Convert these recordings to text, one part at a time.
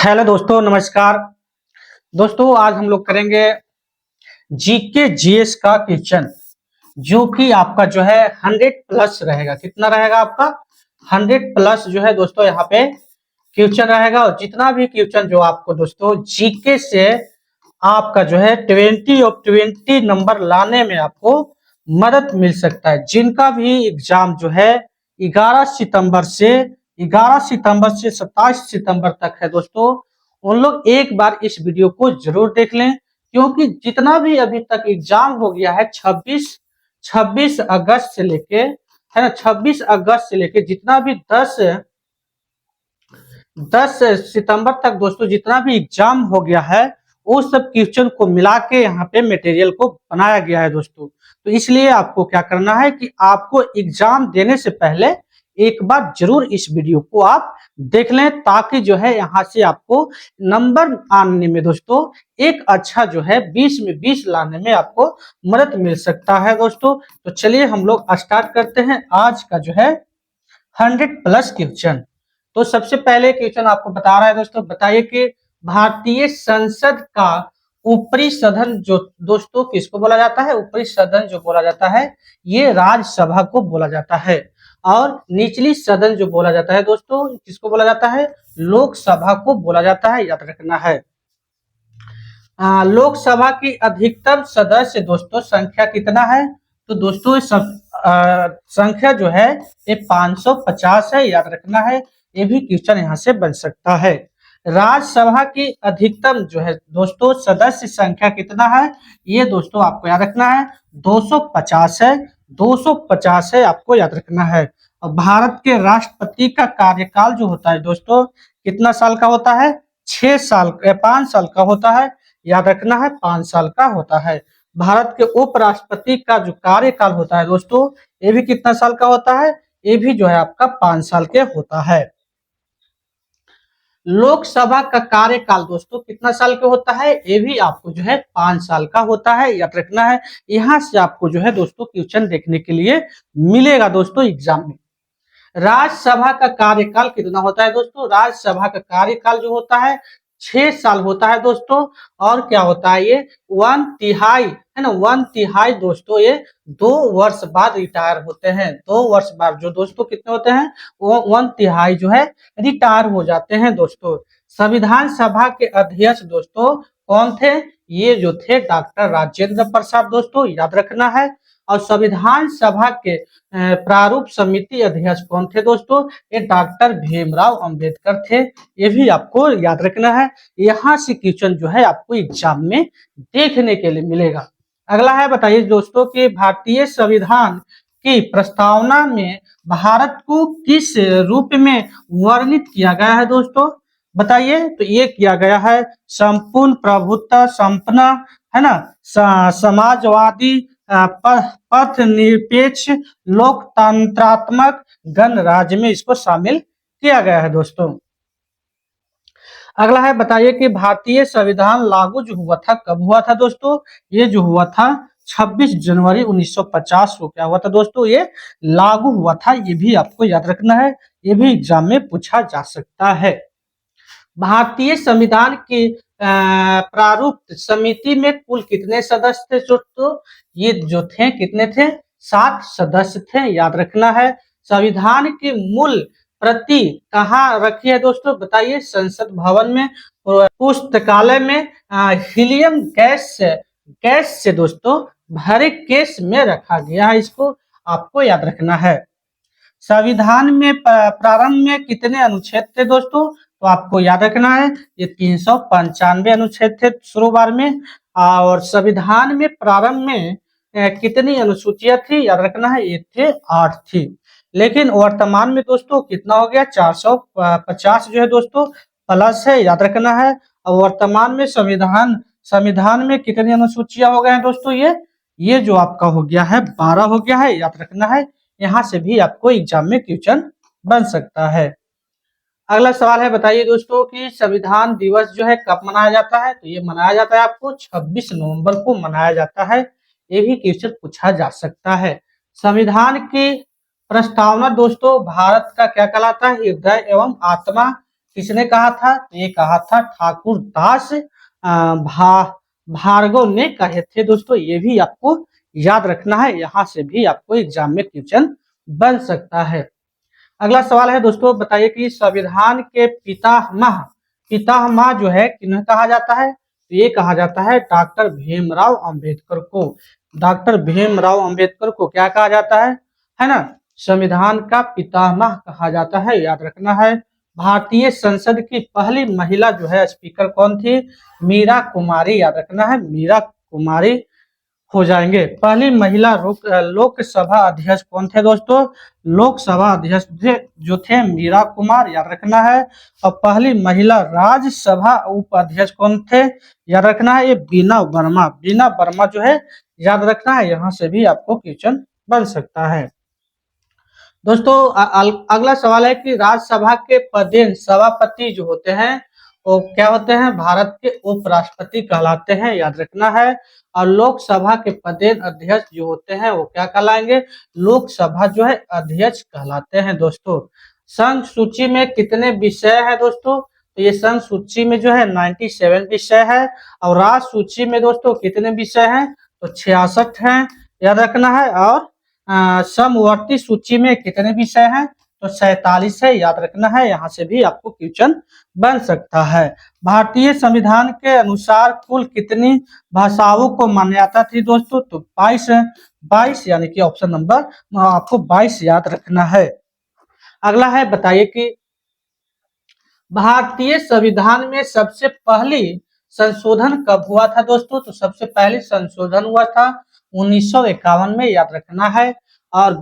Hello दोस्तों, नमस्कार। दोस्तों, आज हम लोग करेंगे जीके जीएस का क्वेश्चन, जो कि आपका जो है 100 प्लस रहेगा। कितना रहेगा आपका? 100 प्लस जो है दोस्तों यहाँ पे क्वेश्चन रहेगा। और जितना भी क्वेश्चन जो आपको दोस्तों जीके से आपका जो है 20 और 20 नंबर लाने में आपको मदद मिल सकता है। जिनका भी एग्जाम जो है 11 सितंबर से 27 सितंबर तक है दोस्तों, उन लोग एक बार इस वीडियो को जरूर देख लें, क्योंकि जितना भी अभी तक एग्जाम हो गया है 26 अगस्त से लेके, है ना, 26 अगस्त से लेके जितना भी 10 सितंबर तक दोस्तों जितना भी एग्जाम हो गया है, वो सब क्वेश्चन को मिला के यहाँ पे मटेरियल को बनाया गया है दोस्तों। तो इसलिए आपको क्या करना है कि आपको एग्जाम देने से पहले एक बार जरूर इस वीडियो को आप देख लें, ताकि जो है यहाँ से आपको नंबर आने में दोस्तों एक अच्छा जो है 20 में 20 लाने में आपको मदद मिल सकता है दोस्तों। तो चलिए हम लोग स्टार्ट करते हैं आज का जो है 100 प्लस क्वेश्चन। तो सबसे पहले क्वेश्चन आपको बता रहा है दोस्तों, बताइए कि भारतीय संसद का ऊपरी सदन जो दोस्तों किसको बोला जाता है? ऊपरी सदन जो बोला जाता है ये राज्यसभा को बोला जाता है। और निचली सदन जो बोला जाता है दोस्तों किसको बोला जाता है? लोकसभा को बोला जाता है, याद रखना है। लोकसभा की अधिकतम सदस्य दोस्तों संख्या कितना है? तो दोस्तों संख्या जो है ये 550 है, याद रखना है। ये भी क्वेश्चन यहाँ से बन सकता है। राज्यसभा की अधिकतम जो है दोस्तों सदस्य संख्या कितना है? ये दोस्तों आपको याद रखना है 250 है, 250 है, आपको याद रखना है। और भारत के राष्ट्रपति का कार्यकाल जो होता है दोस्तों कितना साल का होता है? 5 साल का होता है, याद रखना है 5 साल का होता है। भारत के उपराष्ट्रपति का जो कार्यकाल होता है दोस्तों ये भी कितना साल का होता है? ये भी जो है आपका 5 साल के होता है। लोकसभा का कार्यकाल दोस्तों कितना साल का होता है? ये भी आपको जो है 5 साल का होता है, याद रखना है। यहाँ से आपको जो है दोस्तों क्वेश्चन देखने के लिए मिलेगा दोस्तों एग्जाम में। राज्यसभा का कार्यकाल कितना होता है दोस्तों? राज्यसभा का कार्यकाल जो होता है 6 साल होता है दोस्तों। और क्या होता है ये? 1/3 है ना, 1/3 दोस्तों ये 2 वर्ष बाद रिटायर होते हैं। 2 वर्ष बाद जो दोस्तों कितने होते हैं? वो 1/3 जो है रिटायर हो जाते हैं दोस्तों। संविधान सभा के अध्यक्ष दोस्तों कौन थे? ये जो थे डॉक्टर राजेंद्र प्रसाद दोस्तों, याद रखना है। और संविधान सभा के प्रारूप समिति अध्यक्ष कौन थे दोस्तों? ये डॉक्टर भीमराव अंबेडकर थे। ये भी आपको याद रखना है। यहाँ से क्वेश्चन जो है आपको एग्जाम में देखने के लिए मिलेगा। अगला है, बताइए दोस्तों कि भारतीय संविधान की प्रस्तावना में भारत को किस रूप में वर्णित किया गया है दोस्तों? बताइए। तो ये किया गया है संपूर्ण प्रभुत्व संपन्न, है ना, समाजवादी, पथ निरपेक्ष, लोकतंत्रात्मक गणराज्य में इसको शामिल किया गया है दोस्तों। अगला है, बताइए कि भारतीय संविधान लागू जो हुआ था कब हुआ था दोस्तों? ये जो हुआ था 26 जनवरी 1950 को क्या हुआ था दोस्तों? ये लागू हुआ था। ये भी आपको याद रखना है, ये भी एग्जाम में पूछा जा सकता है। भारतीय संविधान की प्रारूप समिति में कुल कितने सदस्य थे दोस्तों? ये जो थे कितने थे? 7 सदस्य थे, याद रखना है। संविधान की मूल प्रति कहाँ रखी है दोस्तों? बताइए। संसद भवन में, पुस्तकालय में, हीलियम गैस से दोस्तों भरे केस में रखा गया है। इसको आपको याद रखना है। संविधान में प्रारंभ में कितने अनुच्छेद थे दोस्तों? तो आपको याद रखना है ये 395 अनुच्छेद थे शुरुआत में। और संविधान में प्रारंभ में कितनी अनुसूचियां थी? याद रखना है ये थे 8 थी। लेकिन वर्तमान में दोस्तों कितना हो गया? 450 जो है दोस्तों प्लस है, याद रखना है। और वर्तमान में संविधान में कितनी अनुसूचियां हो गए हैं दोस्तों? ये जो आपका हो गया है 12 हो गया है, याद रखना है। यहाँ से भी आपको एग्जाम में क्वेश्चन बन सकता है। अगला सवाल है, बताइए दोस्तों कि संविधान दिवस जो है कब मनाया जाता है? तो ये मनाया जाता है आपको 26 नवंबर को मनाया जाता है। ये भी क्वेश्चन पूछा जा सकता है। संविधान की प्रस्तावना दोस्तों भारत का क्या कहलाता है? हृदय एवं आत्मा किसने कहा था? तो ये कहा था ठाकुर दास भार्गव ने कहे थे दोस्तों। ये भी आपको याद रखना है, यहाँ से भी आपको एग्जाम में क्वेश्चन बन सकता है। अगला सवाल है दोस्तों, बताइए कि संविधान के पितामह पितामह जो है किन्हें कहा जाता है? तो ये कहा जाता है डॉक्टर भीमराव अंबेडकर को। डॉक्टर भीमराव अंबेडकर को क्या कहा जाता है ना? संविधान का पितामह कहा जाता है, याद रखना है। भारतीय संसद की पहली महिला जो है स्पीकर कौन थी? मीरा कुमारी, याद रखना है, मीरा कुमारी हो जाएंगे। पहली महिला लोकसभा अध्यक्ष कौन थे दोस्तों? लोकसभा अध्यक्ष जो थे मीरा कुमार, याद रखना है। और पहली महिला राज्यसभा उपाध्यक्ष कौन थे? याद रखना है, ये बीना वर्मा। बीना वर्मा जो है याद रखना है, यहाँ से भी आपको क्वेश्चन बन सकता है। दोस्तों अगला सवाल है कि राज्यसभा के पदेन सभापति जो होते हैं वो क्या होते हैं? भारत के उपराष्ट्रपति कहलाते हैं, याद रखना है। और लोकसभा के पदेन अध्यक्ष जो होते हैं वो क्या कहलाएंगे? लोकसभा जो है अध्यक्ष कहलाते हैं दोस्तों। संघ सूची में कितने विषय है दोस्तों? तो ये संघ सूची में जो है 97 विषय है। और राज्य सूची में दोस्तों कितने विषय हैं? तो 66 हैं, याद रखना है। और समवर्ती सूची में कितने विषय हैं? तो 47 है, याद रखना है, यहाँ से भी आपको क्वेश्चन बन सकता है। भारतीय संविधान के अनुसार कुल कितनी भाषाओं को मान्यता थी दोस्तों? तो 22 है, 22 यानी कि ऑप्शन नंबर आपको 22 याद रखना है। अगला है, बताइए कि भारतीय संविधान में सबसे पहली संशोधन कब हुआ था दोस्तों? तो सबसे पहले संशोधन हुआ था 1951 में, याद रखना है। और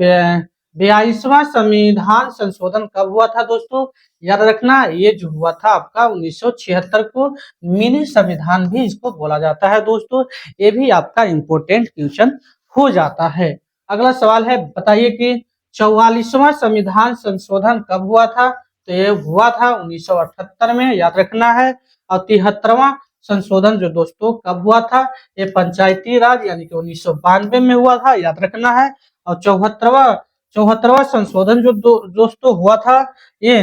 42वां संविधान संशोधन कब हुआ था दोस्तों? याद रखना, ये जो हुआ था आपका 1976 को। मिनी संविधान भी इसको बोला जाता है दोस्तों। ये भी आपका इम्पोर्टेंट क्वेश्चन हो जाता है। अगला सवाल है, बताइए कि 44वां संविधान संशोधन कब हुआ था? तो ये हुआ था 1978 में, याद रखना है। और 73वां संशोधन जो दोस्तों कब हुआ था? ये पंचायती राज यानी कि 1992 में हुआ था, याद रखना है। और 74वां संशोधन जो दोस्तों हुआ था ये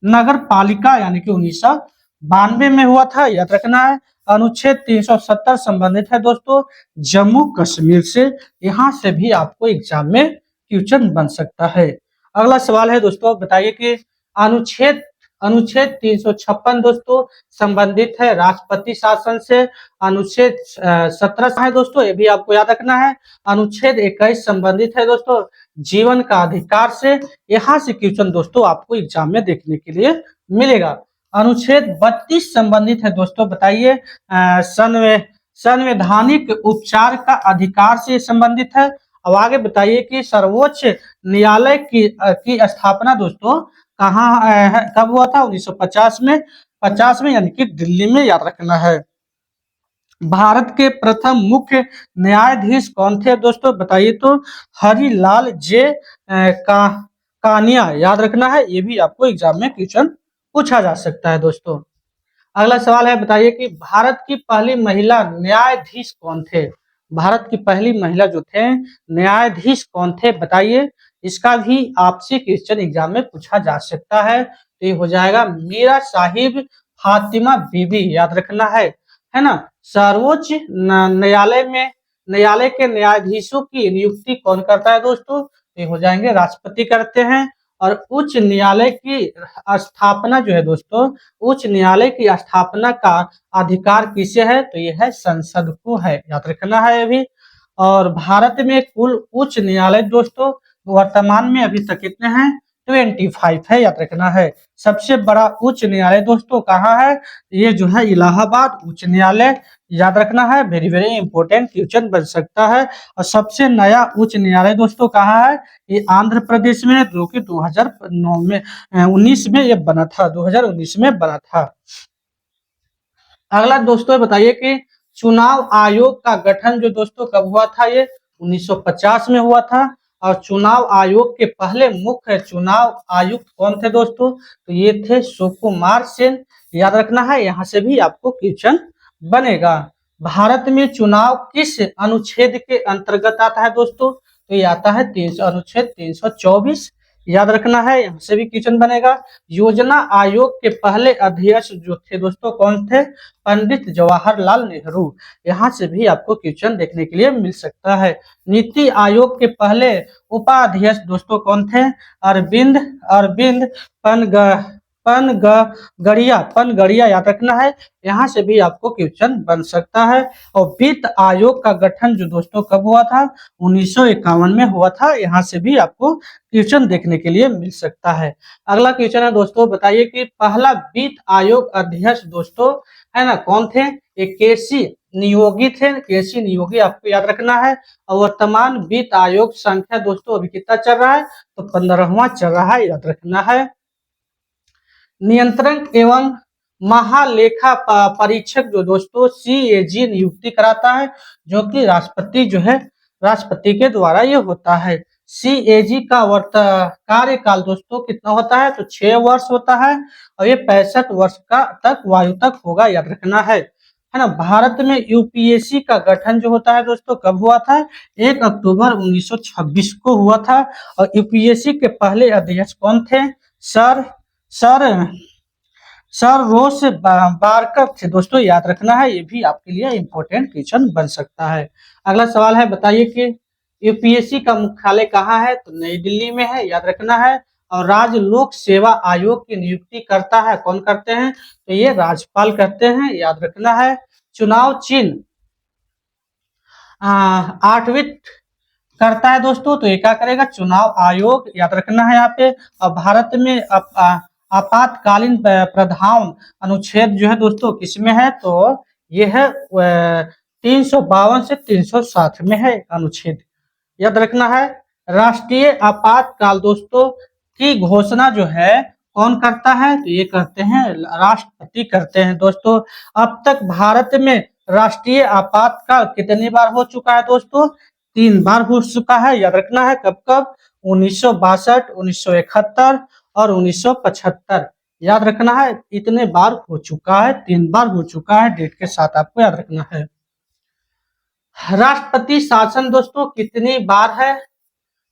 नगर पालिका यानी कि 1992 में हुआ था, याद रखना है। अनुच्छेद 370 संबंधित है दोस्तों जम्मू कश्मीर से, यहाँ से भी आपको एग्जाम में क्वेश्चन बन सकता है। अगला सवाल है दोस्तों, बताइए कि अनुच्छेद अनुच्छेद 356 दोस्तों संबंधित है राष्ट्रपति शासन से। अनुच्छेद 17 है दोस्तों, ये भी आपको याद रखना है। अनुच्छेद 21 संबंधित है दोस्तों जीवन का अधिकार से। यहाँ से क्वेश्चन दोस्तों आपको एग्जाम में देखने के लिए मिलेगा। अनुच्छेद 32 संबंधित है दोस्तों, बताइए संवैधानिक उपचार का अधिकार से संबंधित है। अब आगे बताइए कि सर्वोच्च न्यायालय की स्थापना दोस्तों कहाँ कब हुआ था? 1950 में, 50 में यानी कि दिल्ली में, याद रखना है। भारत के प्रथम मुख्य न्यायाधीश कौन थे दोस्तों? बताइए तो हरिलाल जे कानिया, याद रखना है, ये भी आपको एग्जाम में क्वेश्चन पूछा जा सकता है दोस्तों। अगला सवाल है, बताइए कि भारत की पहली महिला न्यायाधीश कौन थे? भारत की पहली महिला जो थे न्यायाधीश कौन थे, बताइए। इसका भी आपसे क्वेश्चन एग्जाम में पूछा जा सकता है। तो ये हो जाएगा मीरा साहिब फातिमा बीबी, याद रखना है ना। सर्वोच्च न्यायालय के न्यायाधीशों की नियुक्ति कौन करता है दोस्तों? ये हो जाएंगे राष्ट्रपति करते हैं। और उच्च न्यायालय की स्थापना जो है दोस्तों, उच्च न्यायालय की स्थापना का अधिकार किसे है? तो यह है संसद को है, याद रखना है अभी। और भारत में कुल उच्च न्यायालय दोस्तों वर्तमान में अभी तक कितने हैं? 25 है, याद रखना है। सबसे बड़ा उच्च न्यायालय दोस्तों कहाँ है? ये जो है इलाहाबाद उच्च न्यायालय, याद रखना है, वेरी वेरी इंपॉर्टेंट क्वेश्चन बन सकता है। और सबसे नया उच्च न्यायालय दोस्तों कहाँ है? ये आंध्र प्रदेश में, जो कि 2009 में 19 में ये बना था, 2019 में बना था। अगला दोस्तों बताइए कि चुनाव आयोग का गठन जो दोस्तों कब हुआ था? ये 1950 में हुआ था। और चुनाव आयोग के पहले मुख्य चुनाव आयुक्त कौन थे दोस्तों? तो ये थे सुकुमार सेन, याद रखना है, यहाँ से भी आपको क्वेश्चन बनेगा। भारत में चुनाव किस अनुच्छेद के अंतर्गत आता है दोस्तों? तो ये आता है अनुच्छेद 324, याद रखना है, यहाँ से भी क्वेश्चन बनेगा। योजना आयोग के पहले अध्यक्ष जो थे दोस्तों कौन थे? पंडित जवाहरलाल नेहरू। यहाँ से भी आपको क्वेश्चन देखने के लिए मिल सकता है। नीति आयोग के पहले उपाध्यक्ष दोस्तों कौन थे? अरविंद अरविंद पनग पनगड़िया याद रखना है। यहाँ से भी आपको क्वेश्चन बन सकता है। और वित्त आयोग का गठन जो दोस्तों कब हुआ था? 1951 में हुआ था। यहाँ से भी आपको क्वेश्चन देखने के लिए मिल सकता है। अगला क्वेश्चन है दोस्तों, बताइए कि पहला वित्त आयोग अध्यक्ष दोस्तों है ना कौन थे? ये केसी नियोगी थे। केसी नियोगी आपको याद रखना है। और वर्तमान वित्त आयोग संख्या दोस्तों अभी कितना चल रहा है? तो 15वां चल रहा है, याद रखना है। नियंत्रण एवं महालेखा परीक्षक जो दोस्तों CAG नियुक्ति कराता है, जो कि राष्ट्रपति जो है राष्ट्रपति के द्वारा ये होता है। CAG का कार्यकाल दोस्तों कितना होता है? तो 6 वर्ष होता है और ये 65 वर्ष का तक वायु तक होगा, याद रखना है ना। भारत में UPSC का गठन जो होता है दोस्तों कब हुआ था? 1 अक्टूबर 1926 को हुआ था। और UPSC के पहले अध्यक्ष कौन थे? सर सर सर रोस बारकर थे दोस्तों, याद रखना है। ये भी आपके लिए इंपॉर्टेंट क्वेश्चन बन सकता है। अगला सवाल है, बताइए कि UPSC का मुख्यालय कहाँ है? तो नई दिल्ली में है, याद रखना है। और राज्य लोक सेवा आयोग की नियुक्ति करता है, कौन करते हैं? तो ये राज्यपाल करते हैं, याद रखना है। चुनाव चिन्ह 8वीं करता है दोस्तों, तो ये क्या करेगा? चुनाव आयोग, याद रखना है यहाँ पे। और भारत में आपातकालीन प्रावधान अनुच्छेद जो है दोस्तों किसमें है? तो ये है 352 से 360 में है अनुच्छेद, याद रखना है। राष्ट्रीय आपातकाल दोस्तों की घोषणा जो है कौन करता है? तो ये करते हैं राष्ट्रपति करते हैं दोस्तों। अब तक भारत में राष्ट्रीय आपातकाल कितनी बार हो चुका है दोस्तों? 3 बार हो चुका है, याद रखना है। कब कब? 1962, 1971 और 1975, याद रखना है। इतने बार हो चुका है, 3 बार हो चुका है, डेट के साथ आपको याद रखना है। राष्ट्रपति शासन दोस्तों कितनी बार है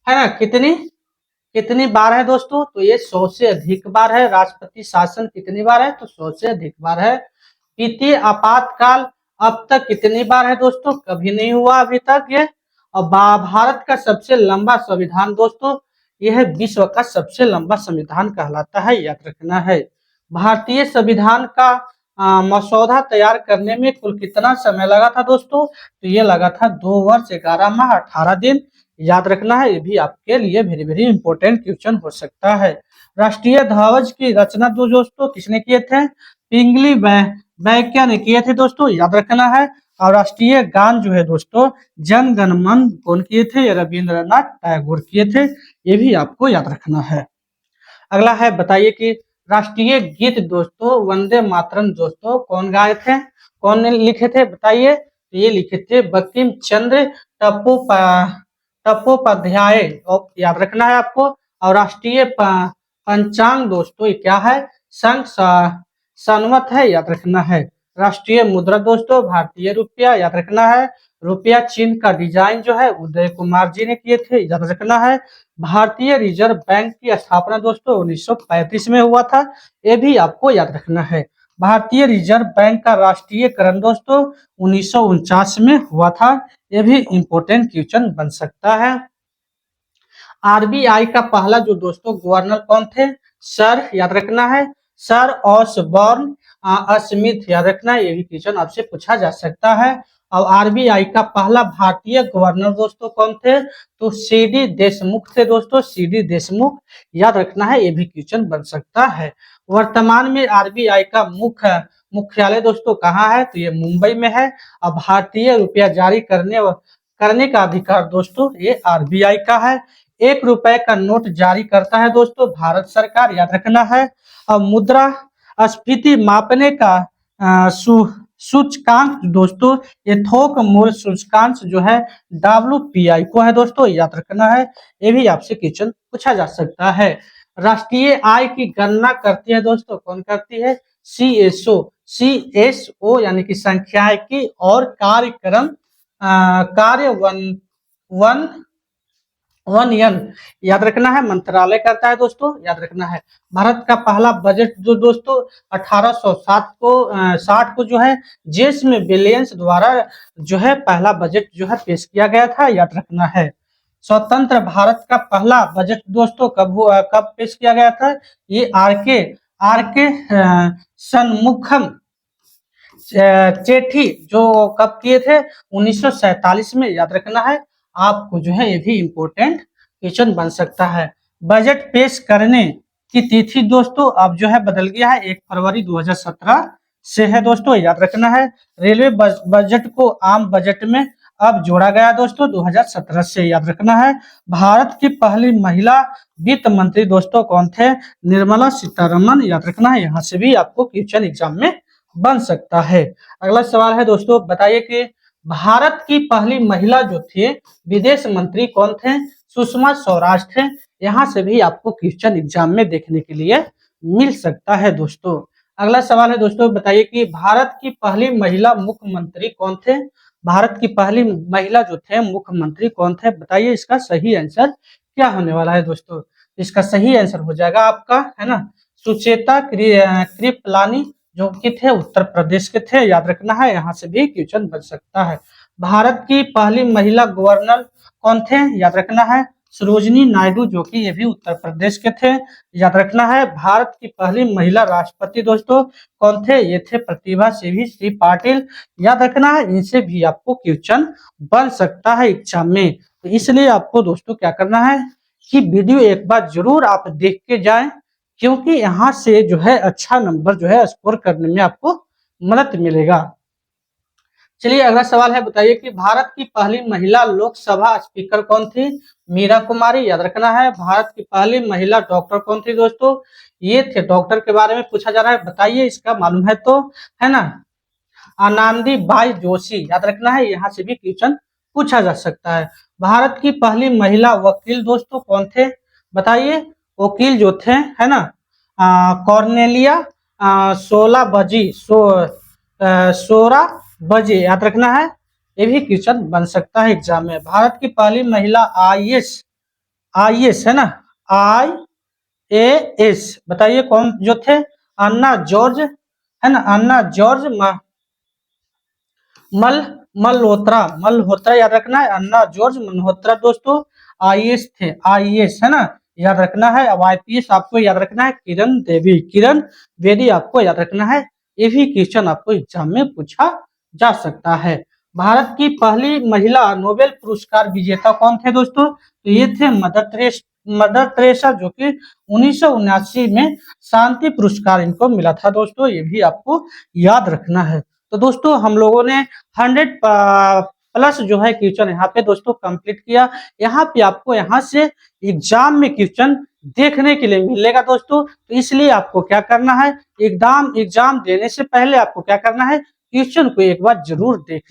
ना? कितनी बार है दोस्तों? तो ये 100 से अधिक बार है। राष्ट्रपति शासन कितनी बार है? तो 100 से अधिक बार है। वित्तीय आपातकाल अब तक कितनी बार है दोस्तों? कभी नहीं हुआ अभी तक ये। और भारत का सबसे लंबा संविधान दोस्तों यह विश्व का सबसे लंबा संविधान कहलाता है, याद रखना है। भारतीय संविधान का मसौदा तैयार करने में कुल कितना समय लगा था दोस्तों? तो ये लगा था 2 वर्ष 11 माह 18 दिन, याद रखना है। ये भी आपके लिए वेरी वेरी इंपॉर्टेंट क्वेश्चन हो सकता है। राष्ट्रीय ध्वज की रचना दोस्तों किसने किए थे? पिंगली वैज्ञा ने किए थे दोस्तों, याद रखना है। और राष्ट्रीय गान जो है दोस्तों जन गण मन कौन किए थे? रविंद्रनाथ टैगोर किए थे, ये भी आपको याद रखना है। अगला है, बताइए कि राष्ट्रीय गीत दोस्तों वंदे मातरम दोस्तों कौन गाए थे? कौन ने लिखे थे बताइए? तो ये लिखे थे बंकिम चंद्र टप्पोपाध्याय, याद रखना है आपको। और राष्ट्रीय पंचांग दोस्तों ये क्या है? संघ संवत है, याद रखना है। राष्ट्रीय मुद्रा दोस्तों भारतीय रुपया, याद रखना है। रुपया चिन्ह का डिजाइन जो है उदय कुमार जी ने किए थे, याद रखना है। भारतीय रिजर्व बैंक की स्थापना दोस्तों 1935 में हुआ था, ये भी आपको याद रखना है। भारतीय रिजर्व बैंक का राष्ट्रीयकरण दोस्तों 1949 में हुआ था, ये भी इंपॉर्टेंट क्वेश्चन बन सकता है। RBI का पहला जो दोस्तों गवर्नर कौन थे? सर, याद रखना है, सर ऑसबॉर्न स्मिथ, याद रखना है। ये भी क्वेश्चन आपसे पूछा जा सकता है। और RBI का पहला भारतीय गवर्नर दोस्तों कौन थे? तो CD देशमुख थे दोस्तों, CD देशमुख, याद रखना है। ये भी क्वेश्चन बन सकता है। वर्तमान में RBI का मुख्यालय दोस्तों कहाँ है? तो ये मुंबई में है। और भारतीय रुपया जारी करने का अधिकार दोस्तों ये RBI का है। 1 रुपए का नोट जारी करता है दोस्तों भारत सरकार, याद रखना है। और मुद्रा स्फीति मापने का सूचकांक दोस्तों ये थोक मूल्य सूचकांक जो है WPI को है दोस्तों, याद रखना है। ये भी आपसे क्वेश्चन पूछा जा सकता है। राष्ट्रीय आय की गणना करती है दोस्तों कौन करती है? CSO यानी कि सांख्यिकी और कार्यक्रम कार्य वन ईयर याद रखना है, मंत्रालय करता है दोस्तों, याद रखना है। भारत का पहला बजट जो दोस्तों 1807 को 60 को जो है जेम्स में विलियम्स द्वारा जो है पहला बजट जो है पेश किया गया था, याद रखना है। स्वतंत्र भारत का पहला बजट दोस्तों कब पेश किया गया था? ये आर के सन्मुखम चेठी जो कब किए थे? 1947 में, याद रखना है। आपको जो है ये भी इम्पोर्टेंट क्वेश्चन बन सकता है। बजट पेश करने की तिथि दोस्तों अब जो है बदल गया है, 1 फरवरी 2017 से है दोस्तों, याद रखना है। रेलवे बजट को आम बजट में अब जोड़ा गया दोस्तों 2017 से, याद रखना है। भारत की पहली महिला वित्त मंत्री दोस्तों कौन थे? निर्मला सीतारमन, याद रखना है। यहाँ से भी आपको क्वेश्चन एग्जाम में बन सकता है। अगला सवाल है दोस्तों, बताइए कि भारत की पहली महिला जो थी विदेश मंत्री कौन थे? सुषमा स्वराज थे। यहाँ से भी आपको क्वेश्चन एग्जाम में देखने के लिए मिल सकता है दोस्तों। अगला सवाल है दोस्तों, बताइए कि भारत की पहली महिला मुख्यमंत्री कौन थे? भारत की पहली महिला जो थे मुख्यमंत्री कौन थे? बताइए इसका सही आंसर क्या होने वाला है दोस्तों। इसका सही आंसर हो जाएगा आपका, है ना, सुचेता कृपलानी, जो कि थे उत्तर प्रदेश के थे, याद रखना है। यहाँ से भी क्वेश्चन बन सकता है। भारत की पहली महिला गवर्नर कौन थे? याद रखना है। सरोजिनी नायडू, जो कि ये भी उत्तर प्रदेश के थे, याद रखना है। भारत की पहली महिला राष्ट्रपति दोस्तों कौन थे? ये थे प्रतिभा सिंह पाटिल, याद रखना है। इनसे भी आपको क्वेश्चन बन सकता है एग्जाम में। तो इसलिए आपको दोस्तों क्या करना है कि वीडियो एक बार जरूर आप देख के जाएं, क्योंकि यहाँ से जो है अच्छा नंबर जो है स्कोर करने में आपको मदद मिलेगा। चलिए अगला सवाल है, बताइए कि भारत की पहली महिला लोकसभा स्पीकर कौन थी? मीरा कुमारी, याद रखना है। भारत की पहली महिला डॉक्टर कौन थी दोस्तों? ये थे, डॉक्टर के बारे में पूछा जा रहा है, बताइए इसका मालूम है तो, है ना, आनंदी बाई जोशी, याद रखना है। यहाँ से भी क्वेश्चन पूछा जा सकता है। भारत की पहली महिला वकील दोस्तों कौन थे? बताइए। वकील जो थे, है ना, कॉर्नेलिया सोरा बजे, याद रखना है। ये भी क्वेश्चन बन सकता है एग्जाम में। भारत की पहली महिला आईएएस है ना, आईएएस, बताइए कौन जो थे? अन्ना जॉर्ज, है ना, अन्ना जॉर्ज मल्होत्रा, याद रखना है। अन्ना जॉर्ज मल्होत्रा दोस्तों आईएएस थे, आईएएस, है ना, याद रखना है। अब आईपीएस आपको याद रखना है, किरण बेदी आपको याद रखना है। ये भी क्वेश्चन आपको एग्जाम में पूछा जा सकता है। भारत की पहली महिला नोबेल पुरस्कार विजेता कौन थे दोस्तों? तो ये थे मदर टेरेसा, जो कि 1979 में शांति पुरस्कार इनको मिला था दोस्तों, ये भी आपको याद रखना है। तो दोस्तों हम लोगों ने 100 प्लस जो है क्वेश्चन यहाँ पे दोस्तों कंप्लीट किया। यहाँ पे आपको यहाँ से एग्जाम में क्वेश्चन देखने के लिए मिलेगा दोस्तों। तो इसलिए आपको क्या करना है, एग्जाम देने से पहले आपको क्या करना है, क्वेश्चन को एक बार जरूर देख